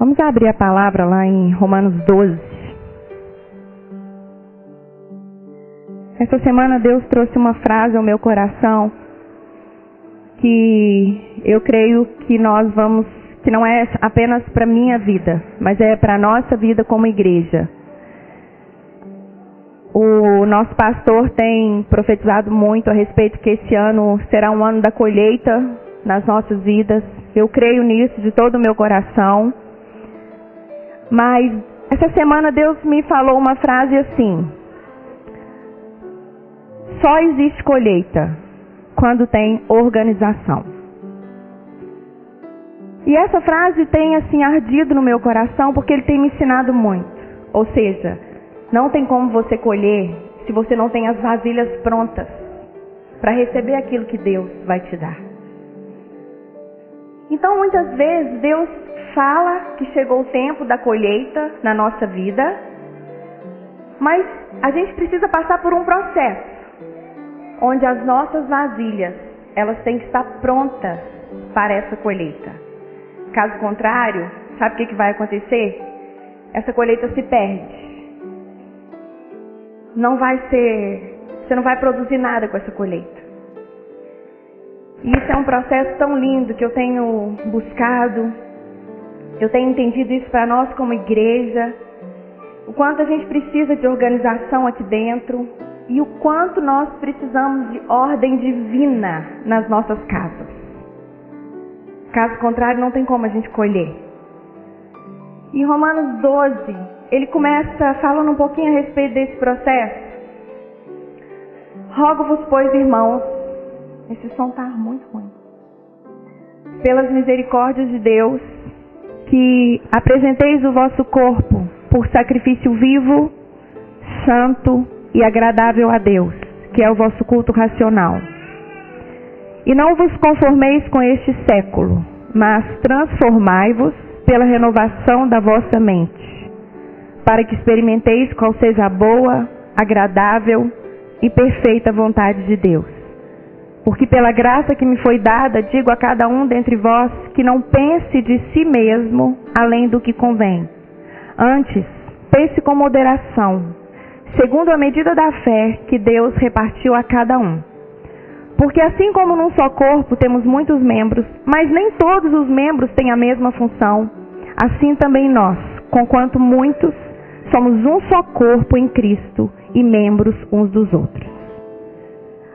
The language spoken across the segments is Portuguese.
Vamos abrir a palavra lá em Romanos 12. Essa semana Deus trouxe uma frase ao meu coração que eu creio que que não é apenas para minha vida, mas é para a nossa vida como igreja. O nosso pastor tem profetizado muito a respeito que esse ano será um ano da colheita nas nossas vidas. Eu creio nisso de todo o meu coração. Mas essa semana Deus me falou uma frase assim: só existe colheita quando tem organização. E essa frase tem assim ardido no meu coração porque ele tem me ensinado muito. Ou seja, não tem como você colher se você não tem as vasilhas prontas para receber aquilo que Deus vai te dar. Então muitas vezes Deus fala que chegou o tempo da colheita na nossa vida, mas a gente precisa passar por um processo onde as nossas vasilhas, elas têm que estar prontas para essa colheita. Caso contrário, sabe o que vai acontecer? Essa colheita se perde. Você não vai produzir nada com essa colheita. E isso é um processo tão lindo que eu tenho buscado, eu tenho entendido isso para nós como igreja, o quanto a gente precisa de organização aqui dentro e o quanto nós precisamos de ordem divina nas nossas casas. Caso contrário, não tem como a gente colher. Em Romanos 12, ele começa falando um pouquinho a respeito desse processo. Rogo-vos, pois, irmãos, esse som está muito ruim, pelas misericórdias de Deus, que apresenteis o vosso corpo por sacrifício vivo, santo e agradável a Deus, que é o vosso culto racional. E não vos conformeis com este século, mas transformai-vos pela renovação da vossa mente, para que experimenteis qual seja a boa, agradável e perfeita vontade de Deus. Porque pela graça que me foi dada, digo a cada um dentre vós que não pense de si mesmo além do que convém. Antes, pense com moderação, segundo a medida da fé que Deus repartiu a cada um. Porque assim como num só corpo temos muitos membros, mas nem todos os membros têm a mesma função, assim também nós, conquanto muitos, somos um só corpo em Cristo e membros uns dos outros.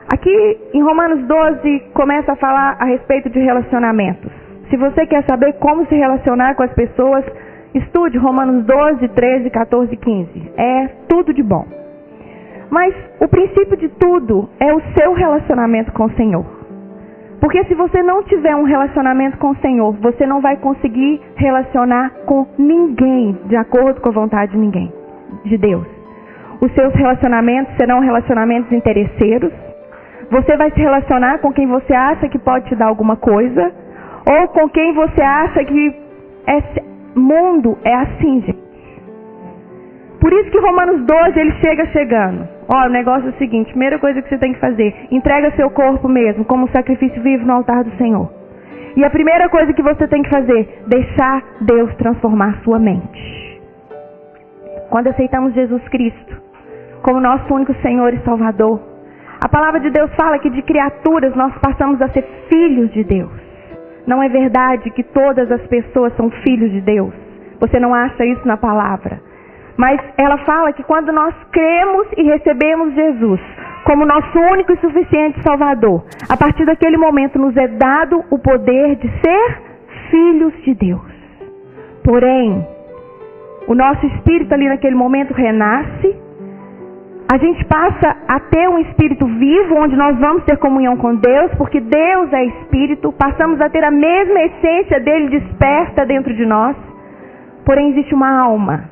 Aqui em Romanos 12 começa a falar a respeito de relacionamentos. Se você quer saber como se relacionar com as pessoas, estude Romanos 12, 13, 14 e 15. É tudo de bom. Mas o princípio de tudo é o seu relacionamento com o Senhor. Porque se você não tiver um relacionamento com o Senhor, você não vai conseguir relacionar com ninguém de acordo com a vontade de ninguém, de Deus. Os seus relacionamentos serão relacionamentos interesseiros. Você vai se relacionar com quem você acha que pode te dar alguma coisa, ou com quem você acha que mundo é assim, gente. Por isso que Romanos 12 ele chegando. Ó, o negócio é o seguinte: primeira coisa que você tem que fazer, entrega seu corpo mesmo como sacrifício vivo no altar do Senhor. E a primeira coisa que você tem que fazer, deixar Deus transformar sua mente. Quando aceitamos Jesus Cristo como nosso único Senhor e Salvador, a palavra de Deus fala que de criaturas nós passamos a ser filhos de Deus. Não é verdade que todas as pessoas são filhos de Deus. Você não acha isso na palavra. Mas ela fala que quando nós cremos e recebemos Jesus como nosso único e suficiente Salvador, a partir daquele momento nos é dado o poder de ser filhos de Deus. Porém, o nosso espírito ali naquele momento renasce. A gente passa a ter um espírito vivo, onde nós vamos ter comunhão com Deus, porque Deus é espírito. Passamos a ter a mesma essência dele desperta dentro de nós. Porém, existe uma alma.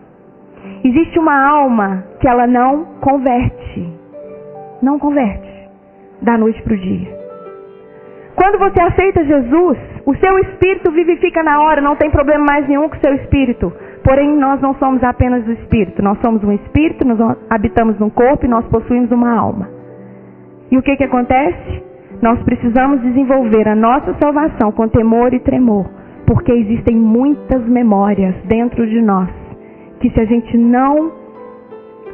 Existe uma alma que ela não converte. Não converte da noite para o dia. Quando você aceita Jesus, o seu espírito vivifica na hora, não tem problema mais nenhum com o seu espírito. Porém, nós não somos apenas o espírito, nós somos um espírito, nós habitamos num corpo e nós possuímos uma alma. E o que acontece? Nós precisamos desenvolver a nossa salvação com temor e tremor, Porque existem muitas memórias dentro de nós que, se a gente não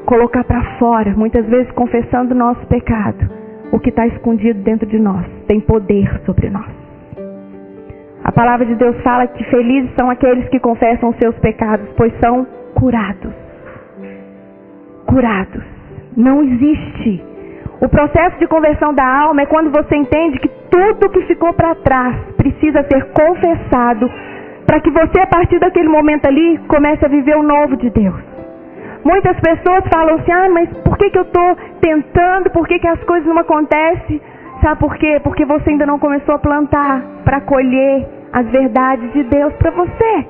colocar para fora, muitas vezes confessando o nosso pecado, o que está escondido dentro de nós tem poder sobre nós. A palavra de Deus fala que felizes são aqueles que confessam os seus pecados, pois são curados. Curados. Não existe. O processo de conversão da alma é quando você entende que tudo que ficou para trás precisa ser confessado, para que você, a partir daquele momento ali, comece a viver o novo de Deus. Muitas pessoas falam assim, mas por que eu estou tentando, por que as coisas não acontecem? Sabe por quê? Porque você ainda não começou a plantar para colher as verdades de Deus para você.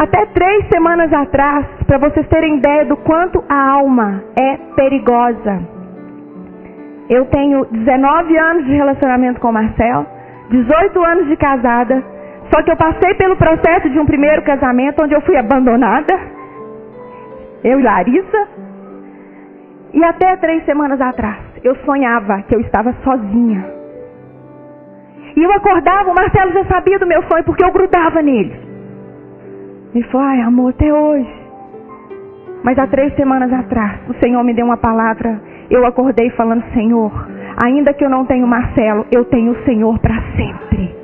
Até 3 semanas atrás, para vocês terem ideia do quanto a alma é perigosa. Eu tenho 19 anos de relacionamento com o Marcelo, 18 anos de casada, só que eu passei pelo processo de um primeiro casamento onde eu fui abandonada, eu e Larissa, e até 3 semanas atrás eu sonhava que eu estava sozinha. E eu acordava, o Marcelo já sabia do meu sonho porque eu grudava nele. Ele falou, amor, até hoje. Mas há 3 semanas atrás, o Senhor me deu uma palavra. Eu acordei falando, Senhor, ainda que eu não tenha o Marcelo, eu tenho o Senhor para sempre.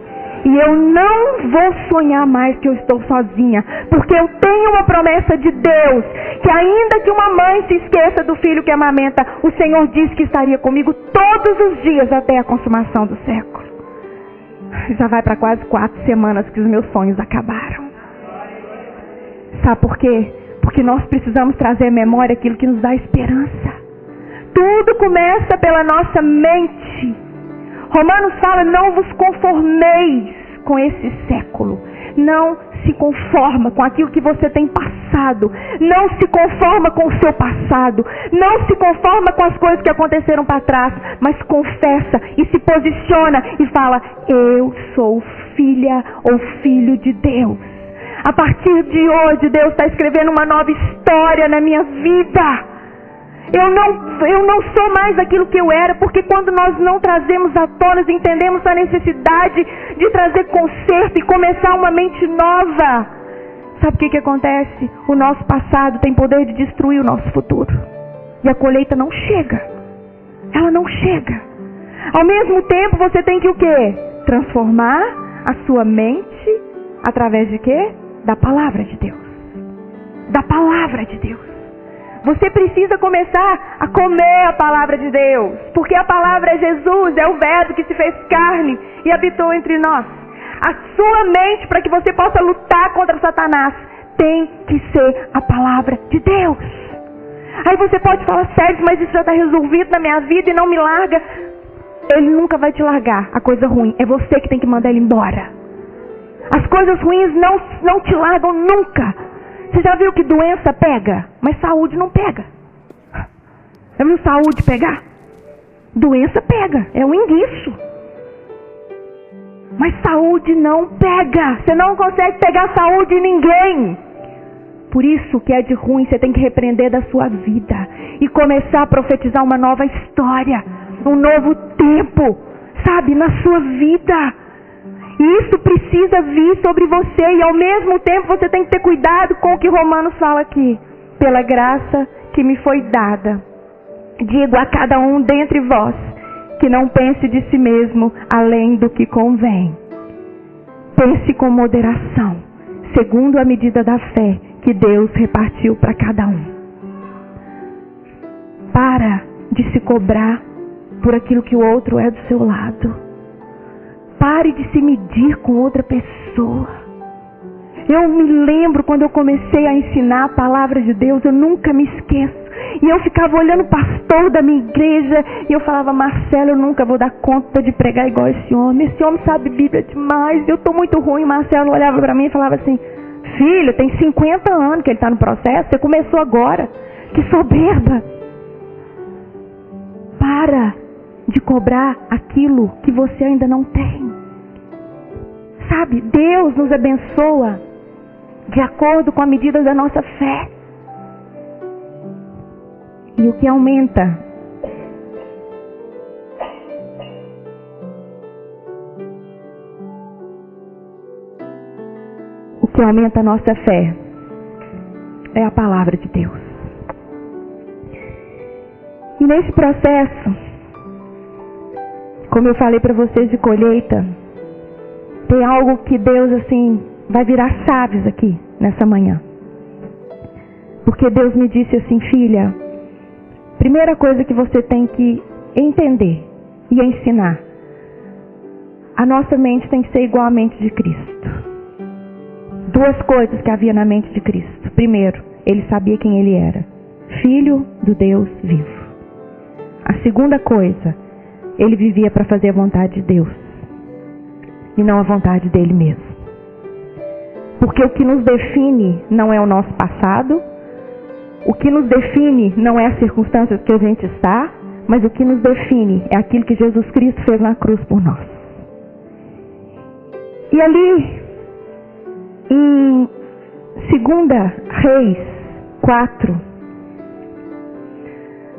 E eu não vou sonhar mais que eu estou sozinha, porque eu tenho uma promessa de Deus, que ainda que uma mãe se esqueça do filho que amamenta, o Senhor disse que estaria comigo todos os dias até a consumação do século. Já vai para quase 4 semanas que os meus sonhos acabaram. Sabe por quê? Porque nós precisamos trazer à memória aquilo que nos dá esperança. Tudo começa pela nossa mente. Romanos fala, não vos conformeis com esse século. Não se conforma com aquilo que você tem passado. Não se conforma com o seu passado. Não se conforma com as coisas que aconteceram para trás. Mas confessa e se posiciona e fala, eu sou filha ou filho de Deus. A partir de hoje, Deus está escrevendo uma nova história na minha vida. Eu não sou mais aquilo que eu era, porque quando nós não trazemos à tona, entendemos a necessidade de trazer conserto e começar uma mente nova. Sabe o que acontece? O nosso passado tem poder de destruir o nosso futuro. E a colheita não chega. Ela não chega. Ao mesmo tempo, você tem que o quê? Transformar a sua mente através de quê? Da palavra de Deus. Da palavra de Deus. Você precisa começar a comer a palavra de Deus. Porque a palavra é Jesus, é o verbo que se fez carne e habitou entre nós. A sua mente, para que você possa lutar contra Satanás, tem que ser a palavra de Deus. Aí você pode falar, Sérgio, mas isso já está resolvido na minha vida e não me larga. Ele nunca vai te largar. A coisa ruim é você que tem que mandar ele embora. As coisas ruins não te largam nunca. Você já viu que doença pega? Mas saúde não pega. Já viu saúde pegar? Doença pega. É um enguiço. Mas saúde não pega. Você não consegue pegar saúde em ninguém. Por isso que é de ruim, você tem que repreender da sua vida. E começar a profetizar uma nova história. Um novo tempo. Sabe? Na sua vida. E isso precisa vir sobre você. E ao mesmo tempo você tem que ter cuidado com o que Romanos fala aqui. Pela graça que me foi dada, digo a cada um dentre vós, que não pense de si mesmo além do que convém. Pense com moderação, segundo a medida da fé que Deus repartiu para cada um. Para de se cobrar por aquilo que o outro é do seu lado. Pare de se medir com outra pessoa. Eu me lembro quando eu comecei a ensinar a palavra de Deus, eu nunca me esqueço. E eu ficava olhando o pastor da minha igreja e eu falava, Marcelo, eu nunca vou dar conta de pregar igual esse homem. Esse homem sabe Bíblia demais, eu estou muito ruim. Marcelo olhava para mim e falava assim, filho, tem 50 anos que ele está no processo, você começou agora. Que soberba. Para de cobrar aquilo que você ainda não tem. Sabe, Deus nos abençoa de acordo com a medida da nossa fé. E o que aumenta que aumenta a nossa fé é a palavra de Deus. E nesse processo, como eu falei para vocês de colheita, tem algo que Deus assim vai virar chaves aqui nessa manhã. Porque Deus me disse assim: filha, primeira coisa que você tem que entender e ensinar, a nossa mente tem que ser igual à mente de Cristo. Duas coisas que havia na mente de Cristo. Primeiro, ele sabia quem ele era, filho do Deus vivo. A segunda coisa, ele vivia para fazer a vontade de Deus e não a vontade dele mesmo. Porque o que nos define não é o nosso passado, o que nos define não é as circunstâncias que a gente está, mas o que nos define é aquilo que Jesus Cristo fez na cruz por nós. E ali, em 2 Reis 4,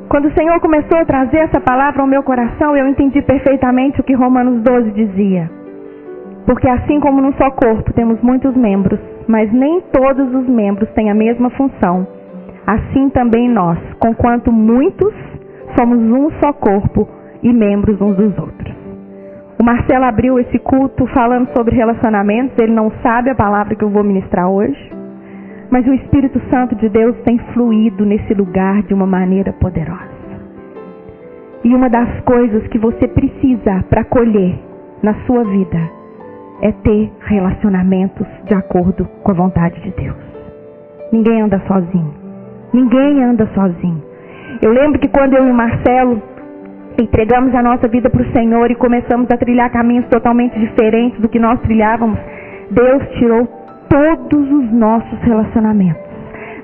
quando o Senhor começou a trazer essa palavra ao meu coração, eu entendi perfeitamente o que Romanos 12 dizia. Porque assim como num só corpo temos muitos membros, mas nem todos os membros têm a mesma função, assim também nós, conquanto muitos, somos um só corpo e membros uns dos outros. O Marcelo abriu esse culto falando sobre relacionamentos. Ele não sabe a palavra que eu vou ministrar hoje, mas o Espírito Santo de Deus tem fluído nesse lugar de uma maneira poderosa. E uma das coisas que você precisa para colher na sua vida é ter relacionamentos de acordo com a vontade de Deus. Ninguém anda sozinho. Ninguém anda sozinho. Eu lembro que quando eu e o Marcelo entregamos a nossa vida para o Senhor e começamos a trilhar caminhos totalmente diferentes do que nós trilhávamos, Deus tirou todos os nossos relacionamentos.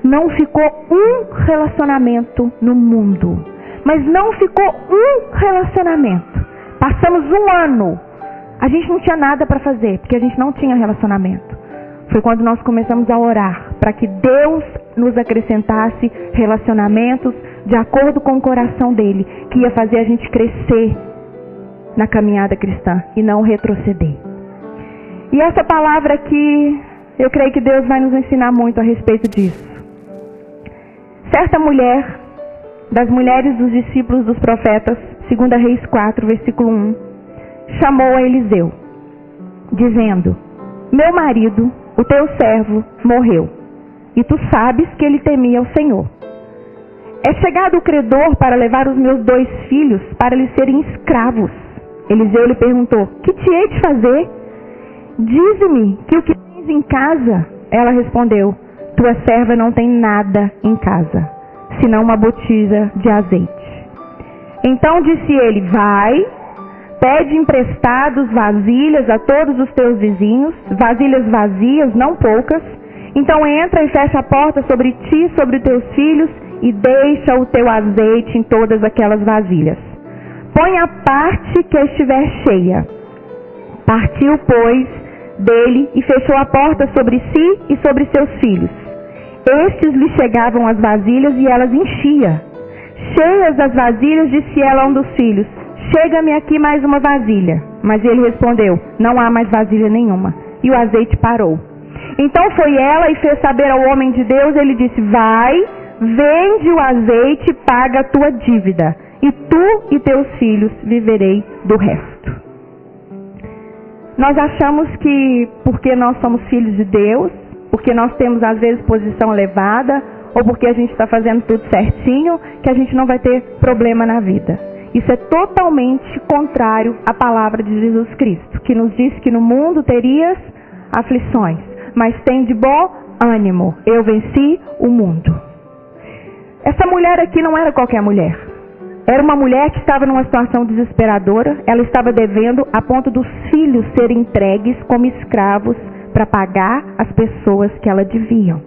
Não ficou um relacionamento no mundo. Mas não ficou um relacionamento. Passamos um ano. A gente não tinha nada para fazer, porque a gente não tinha relacionamento. Foi quando nós começamos a orar para que Deus nos acrescentasse relacionamentos de acordo com o coração dele, que ia fazer a gente crescer na caminhada cristã e não retroceder. E essa palavra aqui, eu creio que Deus vai nos ensinar muito a respeito disso. Certa mulher, das mulheres dos discípulos dos profetas, 2 Reis 4, versículo 1, chamou a Eliseu, dizendo: meu marido, o teu servo, morreu, e tu sabes que ele temia o Senhor. É chegado o credor para levar os meus 2 filhos para lhes serem escravos. Eliseu lhe perguntou: que te hei de fazer? Dize-me que o que tens em casa? Ela respondeu: tua serva não tem nada em casa, senão uma botija de azeite. Então disse ele: vai, pede emprestados vasilhas a todos os teus vizinhos, vasilhas vazias, não poucas. Então entra e fecha a porta sobre ti e sobre os teus filhos, e deixa o teu azeite em todas aquelas vasilhas. Põe a parte que estiver cheia. Partiu, pois, dele e fechou a porta sobre si e sobre seus filhos. Estes lhe chegavam as vasilhas e elas enchia. Cheias as vasilhas, disse ela a um dos filhos: chega-me aqui mais uma vasilha. Mas ele respondeu: não há mais vasilha nenhuma. E o azeite parou. Então foi ela e fez saber ao homem de Deus. Ele disse: vai, vende o azeite e paga a tua dívida, e tu e teus filhos viverei do resto. Nós achamos que porque nós somos filhos de Deus, porque nós temos às vezes posição elevada, ou porque a gente está fazendo tudo certinho, que a gente não vai ter problema na vida. Isso é totalmente contrário à palavra de Jesus Cristo, que nos disse que no mundo terias aflições, mas tem de bom ânimo, eu venci o mundo. Essa mulher aqui não era qualquer mulher. Era uma mulher que estava numa situação desesperadora. Ela estava devendo a ponto dos filhos serem entregues como escravos para pagar as pessoas que ela deviam.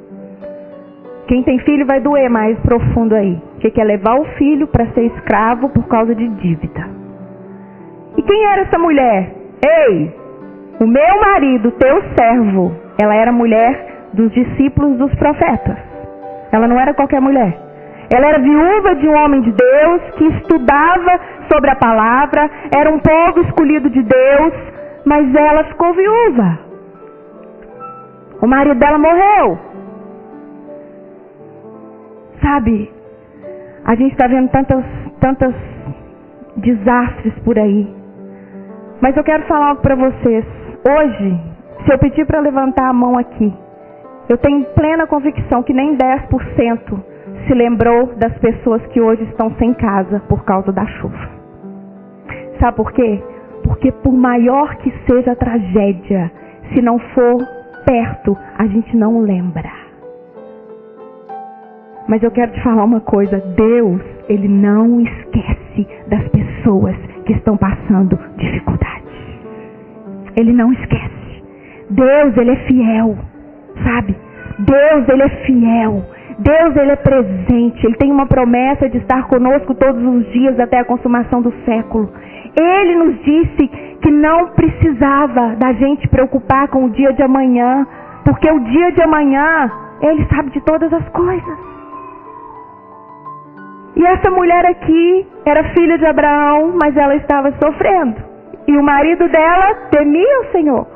Quem tem filho vai doer mais profundo aí. Que quer levar o filho para ser escravo por causa de dívida. E quem era essa mulher? Ei, o meu marido, teu servo. Ela era mulher dos discípulos dos profetas. Ela não era qualquer mulher. Ela era viúva de um homem de Deus que estudava sobre a palavra, era um povo escolhido de Deus, mas ela ficou viúva. O marido dela morreu. Sabe, a gente está vendo tantos desastres por aí. Mas eu quero falar algo para vocês. Hoje, se eu pedir para levantar a mão aqui, eu tenho plena convicção que nem 10% se lembrou das pessoas que hoje estão sem casa por causa da chuva. Sabe por quê? Porque por maior que seja a tragédia, se não for perto, a gente não lembra. Mas eu quero te falar uma coisa. Deus, Ele não esquece das pessoas que estão passando dificuldades. Ele não esquece. Deus, Ele é fiel. Sabe? Deus, Ele é fiel. Deus, Ele é presente. Ele tem uma promessa de estar conosco todos os dias até a consumação do século. Ele nos disse que não precisava da gente preocupar com o dia de amanhã, porque o dia de amanhã, Ele sabe de todas as coisas. E essa mulher aqui era filha de Abraão, mas ela estava sofrendo. E o marido dela temia o Senhor.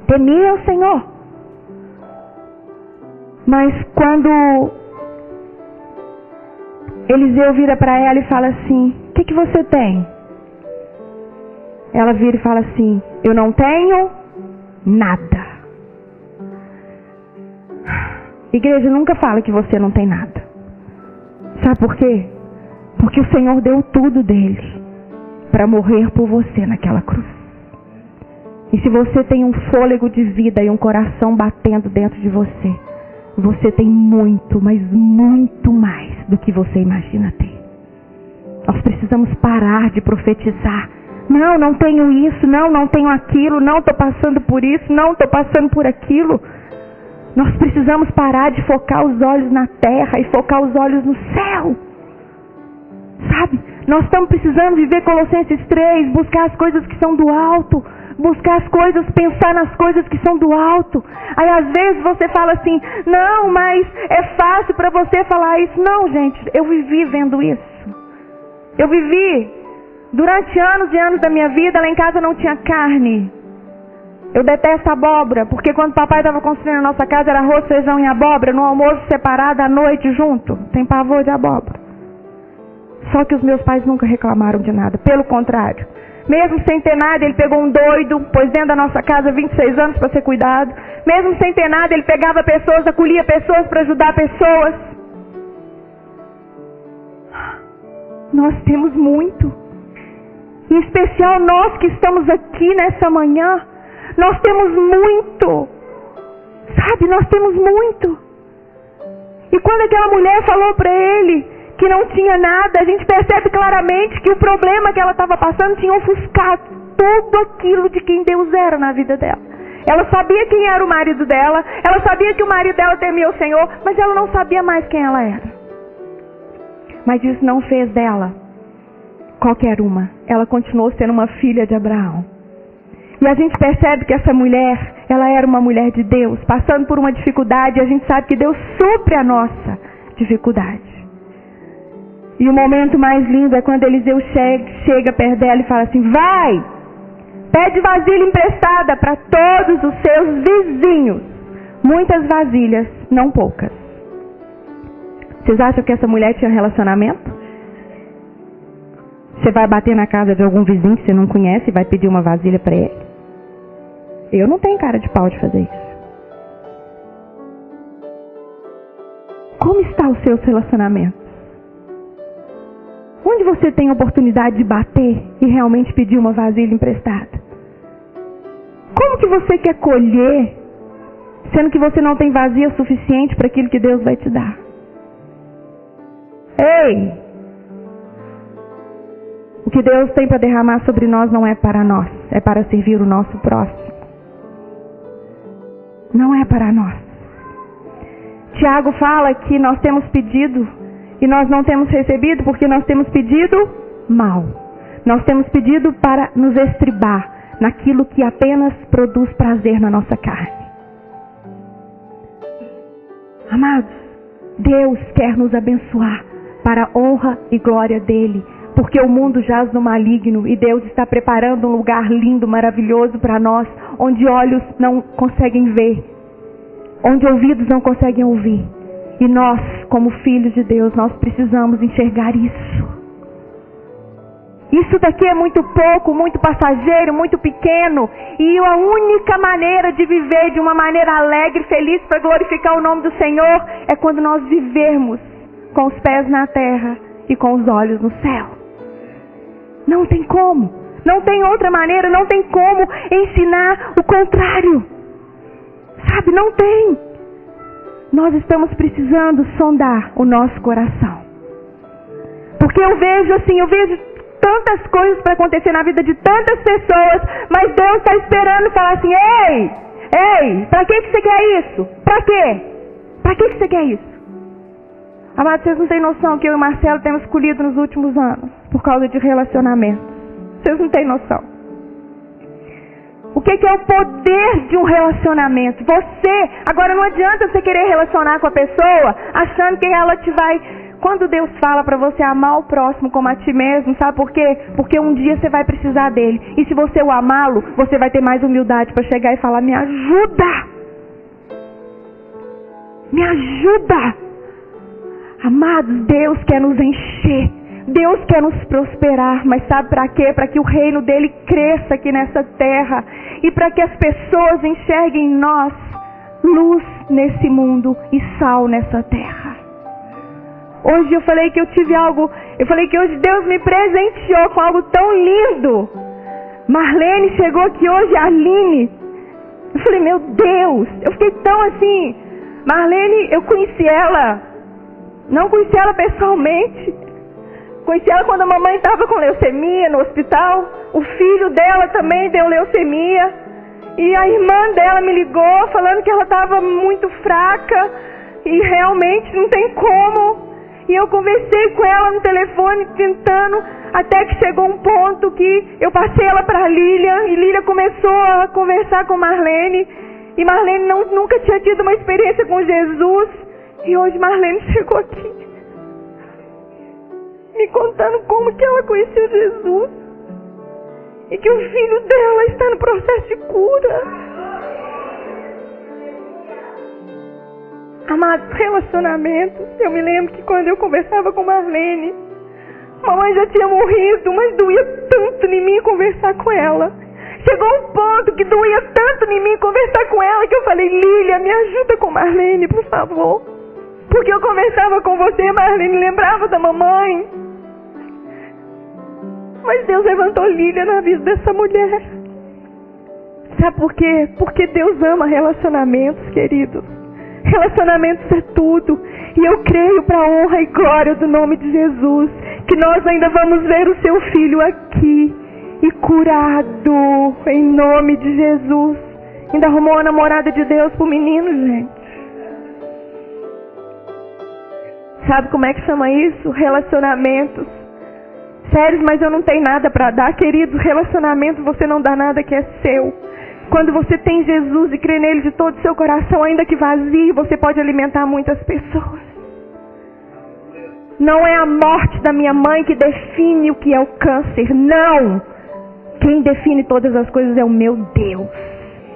Temia o Senhor. Mas quando Eliseu vira para ela e fala assim: o que você tem? Ela vira e fala assim: eu não tenho nada. Igreja, nunca fala que você não tem nada. Sabe por quê? Porque o Senhor deu tudo dele para morrer por você naquela cruz. E se você tem um fôlego de vida e um coração batendo dentro de você, você tem muito, mas muito mais do que você imagina ter. Nós precisamos parar de profetizar. Não tenho isso, não tenho aquilo, não estou passando por isso, não estou passando por aquilo. Nós precisamos parar de focar os olhos na terra e focar os olhos no céu. Sabe? Nós estamos precisando viver Colossenses 3, buscar as coisas que são do alto, buscar as coisas, pensar nas coisas que são do alto. Aí às vezes você fala assim: não, mas é fácil para você falar isso. Não, gente, eu vivi vendo isso. Eu vivi durante anos e anos da minha vida. Lá em casa não tinha carne. Eu detesto abóbora, porque quando o papai estava construindo a nossa casa era arroz, feijão e abóbora, no almoço separado, à noite junto. Tem pavor de abóbora. Só que os meus pais nunca reclamaram de nada, pelo contrário. Mesmo sem ter nada, ele pegou um doido, pôs dentro da nossa casa 26 anos para ser cuidado. Mesmo sem ter nada, ele pegava pessoas, acolhia pessoas para ajudar pessoas. Nós temos muito. Em especial nós que estamos aqui nessa manhã. Nós temos muito. Sabe, nós temos muito. E quando aquela mulher falou para ele que não tinha nada, a gente percebe claramente que o problema que ela estava passando tinha ofuscado tudo aquilo de quem Deus era na vida dela. Ela sabia quem era o marido dela, ela sabia que o marido dela temia o Senhor, mas ela não sabia mais quem ela era. Mas isso não fez dela qualquer uma. Ela continuou sendo uma filha de Abraão. E a gente percebe que essa mulher, ela era uma mulher de Deus, passando por uma dificuldade, e a gente sabe que Deus supre a nossa dificuldade. E o momento mais lindo é quando Eliseu chega perto dela e fala assim: vai, pede vasilha emprestada para todos os seus vizinhos. Muitas vasilhas, não poucas. Vocês acham que essa mulher tinha relacionamento? Você vai bater na casa de algum vizinho que você não conhece e vai pedir uma vasilha para ele? Eu não tenho cara de pau de fazer isso. Como está o seu relacionamento? Onde você tem oportunidade de bater e realmente pedir uma vasilha emprestada? Como que você quer colher, sendo que você não tem vasilha suficiente para aquilo que Deus vai te dar? Ei! O que Deus tem para derramar sobre nós não é para nós, é para servir o nosso próximo. Não é para nós. Tiago fala que nós temos pedido e nós não temos recebido porque nós temos pedido mal. Nós temos pedido para nos estribar naquilo que apenas produz prazer na nossa carne. Amados, Deus quer nos abençoar para a honra e glória dele, porque o mundo jaz no maligno e Deus está preparando um lugar lindo, maravilhoso para nós, onde olhos não conseguem ver, onde ouvidos não conseguem ouvir. E nós, como filhos de Deus, nós precisamos enxergar isso. Isso daqui é muito pouco, muito passageiro, muito pequeno. E a única maneira de viver de uma maneira alegre, feliz, para glorificar o nome do Senhor, é quando nós vivermos com os pés na terra e com os olhos no céu. Não tem como. Não tem outra maneira, não tem como ensinar o contrário. Sabe, não tem. Nós estamos precisando sondar o nosso coração. Porque eu vejo tantas coisas para acontecer na vida de tantas pessoas, mas Deus está esperando falar assim: ei, para que você quer isso? Para quê? Para que você quer isso? Amados, vocês não têm noção que eu e o Marcelo temos escolhido nos últimos anos por causa de relacionamentos. Vocês não têm noção. O que é o poder de um relacionamento? Agora não adianta você querer relacionar com a pessoa achando que ela te vai... Quando Deus fala para você amar o próximo como a ti mesmo, sabe por quê? Porque um dia você vai precisar dele. E se você o amá-lo, você vai ter mais humildade para chegar e falar: me ajuda! Me ajuda! Amados, Deus quer nos encher. Deus quer nos prosperar, mas sabe para quê? Para que o reino dele cresça aqui nessa terra e para que as pessoas enxerguem em nós luz nesse mundo e sal nessa terra. Hoje eu falei que hoje Deus me presenteou com algo tão lindo. Marlene chegou aqui hoje, a Aline. Eu falei: meu Deus, eu fiquei tão assim. Marlene, eu conheci ela, não conheci ela pessoalmente. Conheci ela quando a mamãe estava com leucemia no hospital. O filho dela também deu leucemia. E a irmã dela me ligou falando que ela estava muito fraca. E realmente não tem como. E eu conversei com ela no telefone tentando. Até que chegou um ponto que eu passei ela para Lília. E Lília começou a conversar com Marlene. E Marlene nunca tinha tido uma experiência com Jesus. E hoje Marlene chegou aqui me contando como que ela conheceu Jesus e que o filho dela está no processo de cura. Amados, relacionamentos. Eu me lembro que quando eu conversava com Marlene, mamãe já tinha morrido, mas doía tanto em mim conversar com ela. Chegou um ponto que doía tanto em mim conversar com ela que eu falei: Lília, me ajuda com Marlene, por favor. Porque eu conversava com você, Marlene, lembrava da mamãe. Mas Deus levantou Lília na vida dessa mulher. Sabe por quê? Porque Deus ama relacionamentos, queridos. Relacionamentos é tudo. E eu creio, para a honra e glória do nome de Jesus, que nós ainda vamos ver o seu filho aqui e curado em nome de Jesus. Ainda arrumou a namorada de Deus pro menino, gente. Sabe como é que chama isso? Relacionamentos. Sérios, mas eu não tenho nada para dar, querido. Relacionamento, você não dá nada que é seu. Quando você tem Jesus e crê nele de todo o seu coração, ainda que vazio, você pode alimentar muitas pessoas. Não é a morte da minha mãe que define o que é o câncer, não. Quem define todas as coisas é o meu Deus.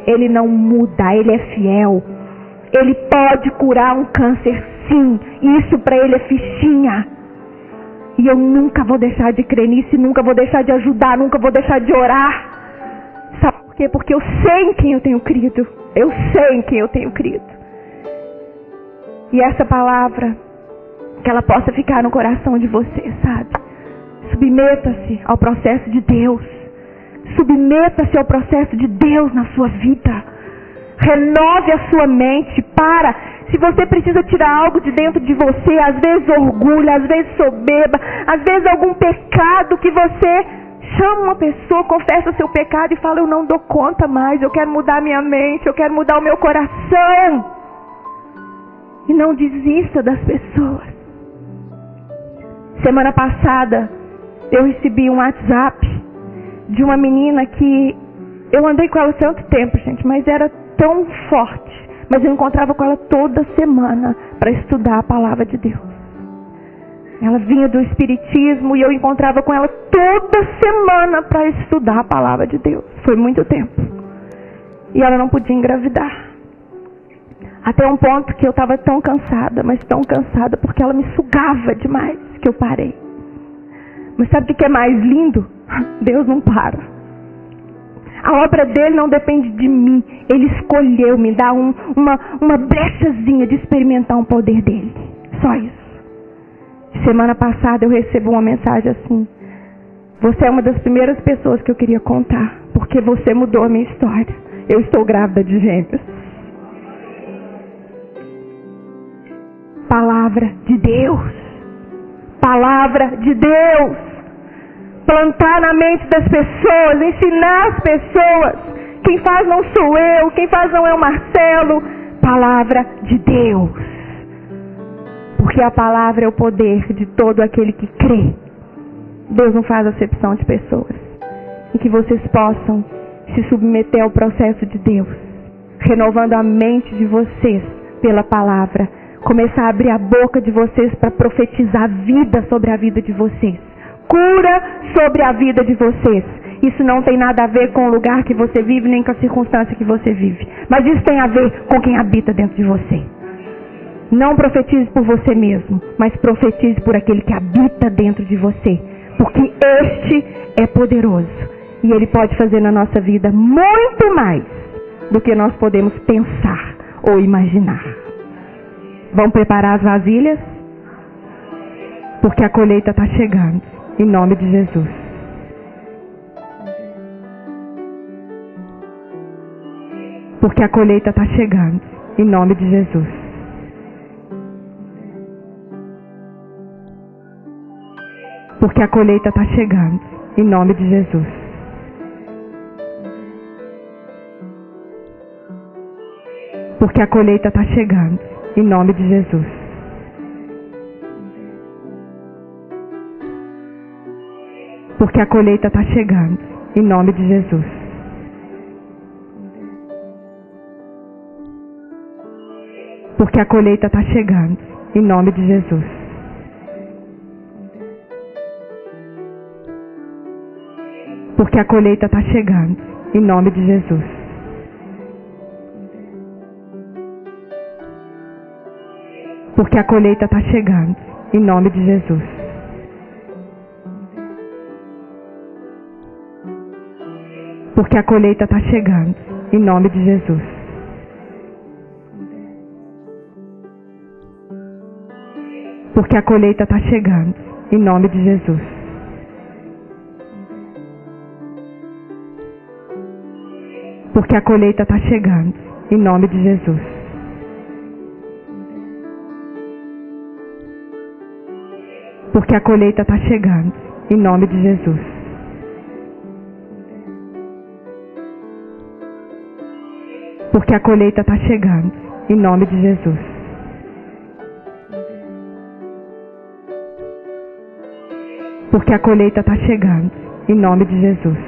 Ele não muda, ele é fiel. Ele pode curar um câncer, sim. Isso para ele é fichinha. E eu nunca vou deixar de crer nisso, nunca vou deixar de ajudar, nunca vou deixar de orar. Sabe por quê? Porque eu sei em quem eu tenho crido. Eu sei em quem eu tenho crido. E essa palavra, que ela possa ficar no coração de você, sabe? Submeta-se ao processo de Deus. Submeta-se ao processo de Deus na sua vida. Renove a sua mente. Se você precisa tirar algo de dentro de você, às vezes orgulho, às vezes soberba, às vezes algum pecado que você chama uma pessoa, confessa o seu pecado e fala: eu não dou conta mais, eu quero mudar minha mente, eu quero mudar o meu coração. E não desista das pessoas. Semana passada eu recebi um WhatsApp de uma menina que eu andei com ela tanto tempo, gente, mas era tão forte. Mas eu encontrava com ela toda semana para estudar a palavra de Deus. Ela vinha do Espiritismo e eu encontrava com ela toda semana para estudar a palavra de Deus. Foi muito tempo. E ela não podia engravidar. Até um ponto que eu estava tão cansada, mas tão cansada, porque ela me sugava demais, que eu parei. Mas sabe o que é mais lindo? Deus não para. A obra dele não depende de mim. Ele escolheu me dar uma brechazinha de experimentar um poder dele. Só isso. Semana passada eu recebo uma mensagem assim: você é uma das primeiras pessoas que eu queria contar, porque você mudou a minha história. Eu estou grávida de gêmeos. Palavra de Deus. Palavra de Deus. Plantar na mente das pessoas, ensinar as pessoas. Quem faz não sou eu, quem faz não é o Marcelo. Palavra de Deus. Porque a palavra é o poder de todo aquele que crê. Deus não faz acepção de pessoas. E que vocês possam se submeter ao processo de Deus, renovando a mente de vocês pela palavra. Começar a abrir a boca de vocês para profetizar vida sobre a vida de vocês. Cura sobre a vida de vocês. Isso não tem nada a ver com o lugar que você vive, nem com a circunstância que você vive. Mas isso tem a ver com quem habita dentro de você. Não profetize por você mesmo, mas profetize por aquele que habita dentro de você. Porque este é poderoso. E ele pode fazer na nossa vida muito mais do que nós podemos pensar ou imaginar. Vamos preparar as vasilhas? Porque a colheita está chegando. Em nome de Jesus. Porque a colheita está chegando. Em nome de Jesus. Porque a colheita está chegando. Em nome de Jesus. Porque a colheita está chegando. Em nome de Jesus. Porque a colheita está chegando. Em nome de Jesus. Porque a colheita está chegando. Em nome de Jesus. Porque a colheita está chegando. Em nome de Jesus. Porque a colheita está chegando. Em nome de Jesus. Porque a colheita está chegando. Em nome de Jesus. Porque a colheita está chegando. Em nome de Jesus. Porque a colheita está chegando. Em nome de Jesus. Porque a colheita está chegando. Em nome de Jesus. Porque a colheita está chegando. Em nome de Jesus. Porque a colheita está chegando. Em nome de Jesus.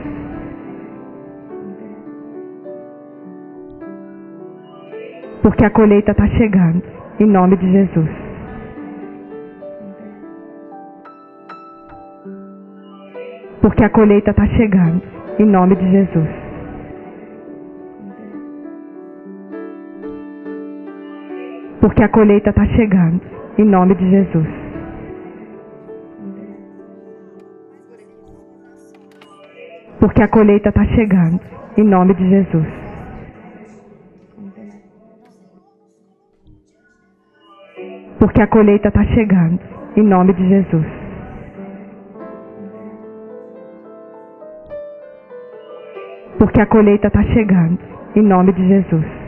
Porque a colheita está chegando. Em nome de Jesus. Porque a colheita está chegando. Em nome de Jesus. Porque a colheita está chegando. Em nome de Jesus. Porque a colheita está chegando. Em nome de Jesus. Porque a colheita está chegando. Em nome de Jesus. Porque a colheita está chegando. Em nome de Jesus.